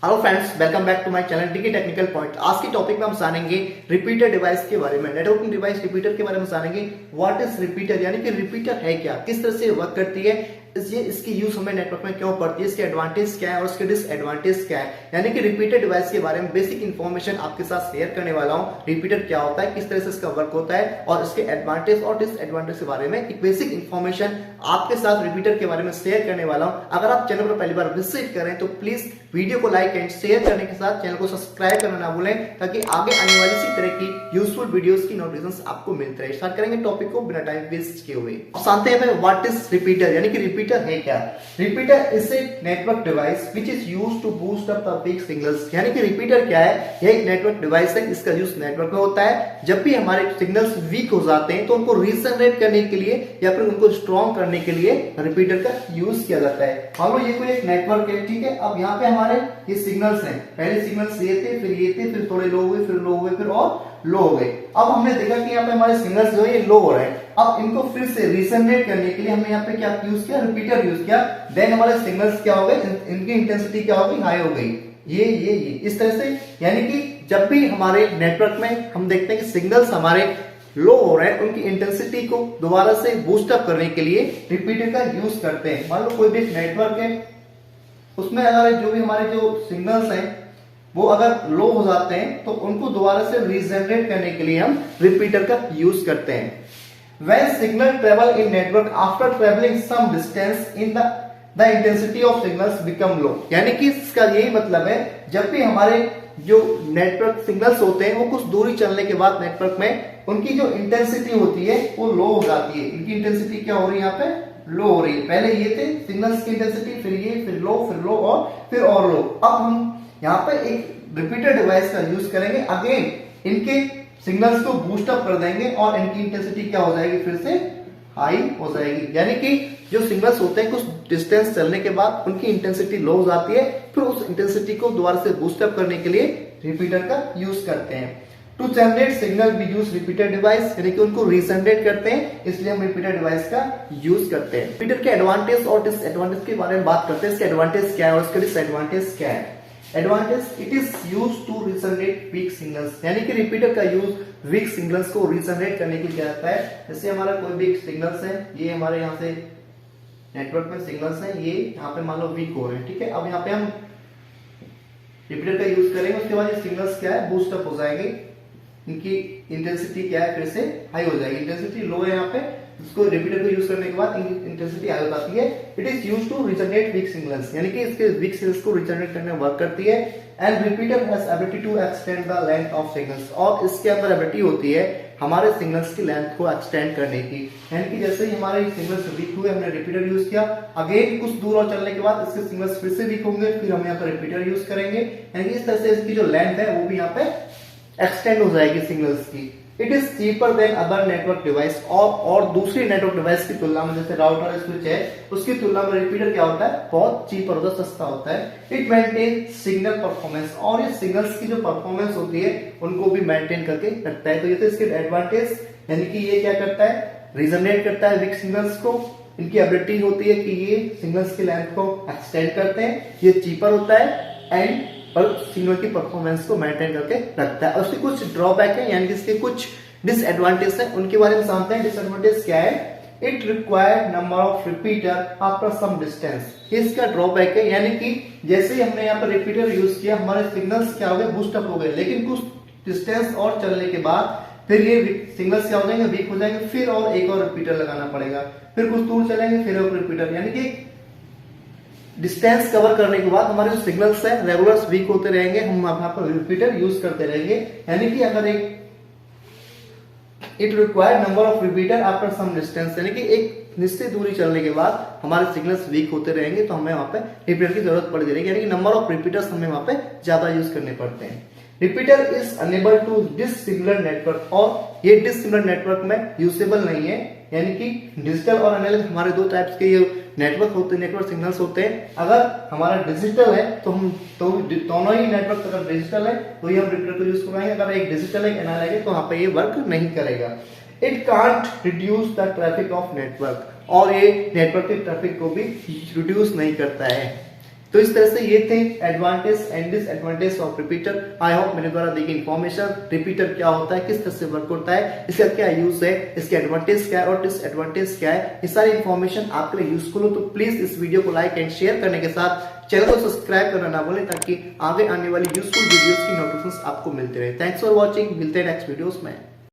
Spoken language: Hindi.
Hello friends, welcome back to my channel TK technical point. आज की टॉपिक में हम जानेंगे रिपीटर डिवाइस के बारे में, नेटवर्किंग डिवाइस रिपीटर के बारे में जानेंगे। व्हाट इज रिपीटर, यानी कि रिपीटर है क्या, किस तरह से वर्क करती है, इसकी यूज हमें नेटवर्क में क्यों पड़ती है, इसके एडवांटेज क्या है और इसके डिसएडवांटेज क्या है, यानी कि रिपीटर डिवाइस के बारे में बेसिक इंफॉर्मेशन आपके साथ शेयर करने वाला हूं। रिपीटर क्या होता है, किस तरह से इसका वर्क होता है और इसके एडवांटेज और डिसएडवांटेज के बारे में एक बेसिक इंफॉर्मेशन आपके साथ रिपीटर के बारे में शेयर करने वाला हूं। अगर आप चैनल पर पहली बार विजिट करें तो प्लीज वीडियो को लाइक एंड शेयर करने के साथ चैनल को सब्सक्राइब करना ना भूलें, ताकि आगे आने वाली इसी तरह की यूजफुल वीडियोस की नोटिफिकेशंस आपको मिलते रहे। स्टार्ट करेंगे टॉपिक को बिना टाइम वेस्ट किए हुए। जानते हैं व्हाट इज रिपीटर, यानी कि रिपीटर है क्या। Repeater is a network device which is used to boost up the weak signals, यानी कि रिपीटर क्या है, यह एक नेटवर्क डिवाइस है, इसका यूज नेटवर्क में होता है। जब भी हमारे सिग्नल्स वीक हो जाते हैं तो उनको रीजनरेट करने के लिए या फिर उनको स्ट्रॉन्ग करने के लिए रिपीटर का यूज किया जाता है। मान लो ये कोई एक नेटवर्क है, ठीक है। अब यहाँ पे हमारे ये सिग्नल्स हैं, पहले सिग्नल्स ये थे, फिर ये थे, फिर थोड़े लो हुए, फिर लो हुए, फिर और लो हो गए। अब हमने देखा कि यहाँ पे हमारे सिग्नल्स जो है ये लो हो रहे हैं। अब इनको फिर से रीजनरेट करने के लिए हमने यहाँ पे क्या यूज किया, रिपीटर यूज किया। देन हमारे सिग्नल्स क्या हो गए, इनकी इंटेंसिटी क्या हो गई, हाई हो गई। ये इस तरह से, यानी कि जब भी हमारे नेटवर्क में हम देखते हैं कि सिग्नल्स हमारे लो हो रहे हैं, उनकी इंटेंसिटी को दोबारा से बूस्ट अप करने के लिए रिपीटर का यूज करते हैं। मान लो कोई भी नेटवर्क है, उसमें अगर जो भी हमारे जो सिग्नल्स हैं वो अगर लो हो जाते हैं तो उनको दोबारा से रीजनरेट करने के लिए हम रिपीटर का यूज करते हैं। When signal travel in network after traveling some distance in the intensity of signals become low, यानी कि इसका यही मतलब है, जब भी हमारे जो नेटवर्क सिग्नल्स होते हैं वो कुछ दूरी चलने के बाद नेटवर्क में उनकी जो इंटेंसिटी होती है वो लो हो जाती है। इनकी इंटेंसिटी क्या हो रही है, यहाँ पे लो हो रही है। पहले ये थे सिग्नल्स की इंटेंसिटी, फिर ये, फिर लो और फिर और लो। अब हम यहाँ पे एक रिपीटर डिवाइस का यूज करेंगे, अगेन इनके सिग्नल्स को बूस्ट अप कर देंगे और इनकी इंटेंसिटी क्या हो जाएगी, फिर से हाई हो जाएगी। यानी कि जो सिग्नल्स होते हैं कुछ डिस्टेंस चलने के बाद उनकी इंटेंसिटी लो हो जाती है, फिर उस इंटेंसिटी को दोबारा से बूस्ट अप करने के लिए रिपीटर का यूज करते हैं। To generate signal we use repeater device, यानी कि उनको रीजनरेट करते हैं, इसलिए हम रिपीटर डिवाइस का यूज करते हैं। रिपीटर के एडवांटेज और डिसएडवांटेज के बारे में बात करते हैं। इसके एडवांटेज क्या है और इसके डिसएडवांटेज क्या है। Advantage, it is use to regenerate weak signals, यानी कि रिपीटर का यूज वीक सिग्नल्स को रीजनरेट करने के लिए किया जाता है। जैसे हमारा कोई भी सिग्नल्स है, ये हमारे यहाँ से नेटवर्क में सिग्नल्स हैं, ये यहाँ पे मान लो वीक हो रहे हैं, ठीक है। अब यहाँ पे हम रिपीटर का यूज करेंगे, उसके बाद ये सिग्नल्स क्या है, बूस्ट अप हो जाएंगे, इनकी इंटेंसिटी क्या है, फिर से हाई हो जाएगी। इंटेंसिटी लो है यहाँ पे, इसको रिपीटर को यूज करने के बाद इंटेंसिटी हाई हो जाती है। It is used to regenerate weak signals, यानी कि इसके वीक सिग्नल्स को रीजनरेट करने में वर्क करती है। And repeater has ability to extend the length of signals, और इसके अंदर एबिलिटी होती है हमारे सिग्नल्स की लेंथ को एक्सटेंड करने की। यानी कि जैसे ही हमारे सिग्नल्स वीक हुए, हमने रिपीटर यूज किया, अगेन कुछ दूर और चलने के बाद इसके सिग्नल्स फिर से वीक होंगे, फिर हम यहाँ पर रिपीटर यूज करेंगे, यानी कि इस तरह से इसकी जो लेंथ है वो भी यहाँ पे एक्सटेंड हो जाएगी सिग्नल्स की। It is cheaper than other network device, और दूसरी नेटवर्क डिवाइस की तुलना में, जैसे राउटर स्विच है, उसकी तुलना में रिपीटर क्या होता है, बहुत चीपर होता है, सस्ता होता है। इट मेंटेन सिग्नल परफॉर्मेंस, और ये सिग्नल्स की जो परफॉर्मेंस होती है उनको भी मेंटेन करके रखता है। तो ये तो इसके एडवांटेज, यानी कि ये क्या करता है, रीजनरेट करता है वीक सिग्नल्स को। इनकी एबिलिटी होती है कि ये सिग्नल्स की लेंथ को एक्सटेंड करते हैं, ये चीपर होता है एंड और सिग्नल की परफॉर्मेंस को मेंटेन करके रखता है। और उसके कुछ ड्रॉबैक है, यानी कि इसके कुछ डिसएडवांटेज है, उनके बारे में जानते हैं। डिसएडवांटेज क्या है, it require number of repeater after some distance, इसका ड्रॉबैक है। यानी कि जैसे ही हमने यहाँ पर रिपीटर यूज किया, हमारे सिग्नल्स क्या हो गए, बूस्ट अप हो गए, लेकिन कुछ डिस्टेंस और चलने के बाद फिर ये सिग्नल्स क्या हो जाएंगे, वीक हो जाएंगे, फिर और एक और रिपीटर लगाना पड़ेगा, फिर कुछ दूर चलेंगे, फिर एक रिपीटर, यानी कि डिस्टेंस कवर करने के बाद हमारे जो सिग्नल्स है रेगुलर वीक होते रहेंगे, हम यहाँ पर रिपीटर यूज करते रहेंगे। यानी कि अगर एक it require number of repeater after some distance, यानी कि एक निश्चित दूरी चलने के बाद हमारे सिग्नल्स वीक होते रहेंगे तो हमें वहां पे रिपीटर की जरूरत पड़ जाएगी, यानी कि नंबर ऑफ रिपीटर्स हमें वहां पे ज्यादा यूज करने पड़ते हैं। Repeater is unable to dissimilar network, और ये डिसिमिलर नेटवर्क में यूजेबल नहीं है, यानी कि डिजिटल और एनालॉग हमारे दो टाइप्स के ये नेटवर्क होते हैं, नेटवर्क सिग्नल्स होते हैं। अगर हमारा डिजिटल है तो हम तो दोनों ही नेटवर्क, अगर डिजिटल है तो ये हम रिपीटर को यूज करवाएंगे, अगर एक डिजिटल है एनालॉग है तो वहां पे ये वर्क नहीं करेगा। It can't reduce the traffic of network, और ये नेटवर्क के ट्रैफिक को भी रिड्यूस नहीं करता है। तो इस तरह से ये थे advantage and disadvantage of repeater. I hope मेरे द्वारा दी गई इन्फॉर्मेशन, रिपीटर क्या होता है, किस तरह से वर्क होता है, इसका क्या यूज है, इसके एडवांटेज क्या है और डिसएडवांटेज क्या है, ये सारी इन्फॉर्मेशन आपके लिए यूजफुल हो तो प्लीज इस वीडियो को लाइक एंड शेयर करने के साथ चैनल को सब्सक्राइब करना ना भूलें ताकि आगे आने वाली यूजफुल वीडियोस की नोटिफिकेशन आपको मिलते रहे। थैंक्स फॉर वॉचिंग, मिलते हैं नेक्स्ट वीडियोस में।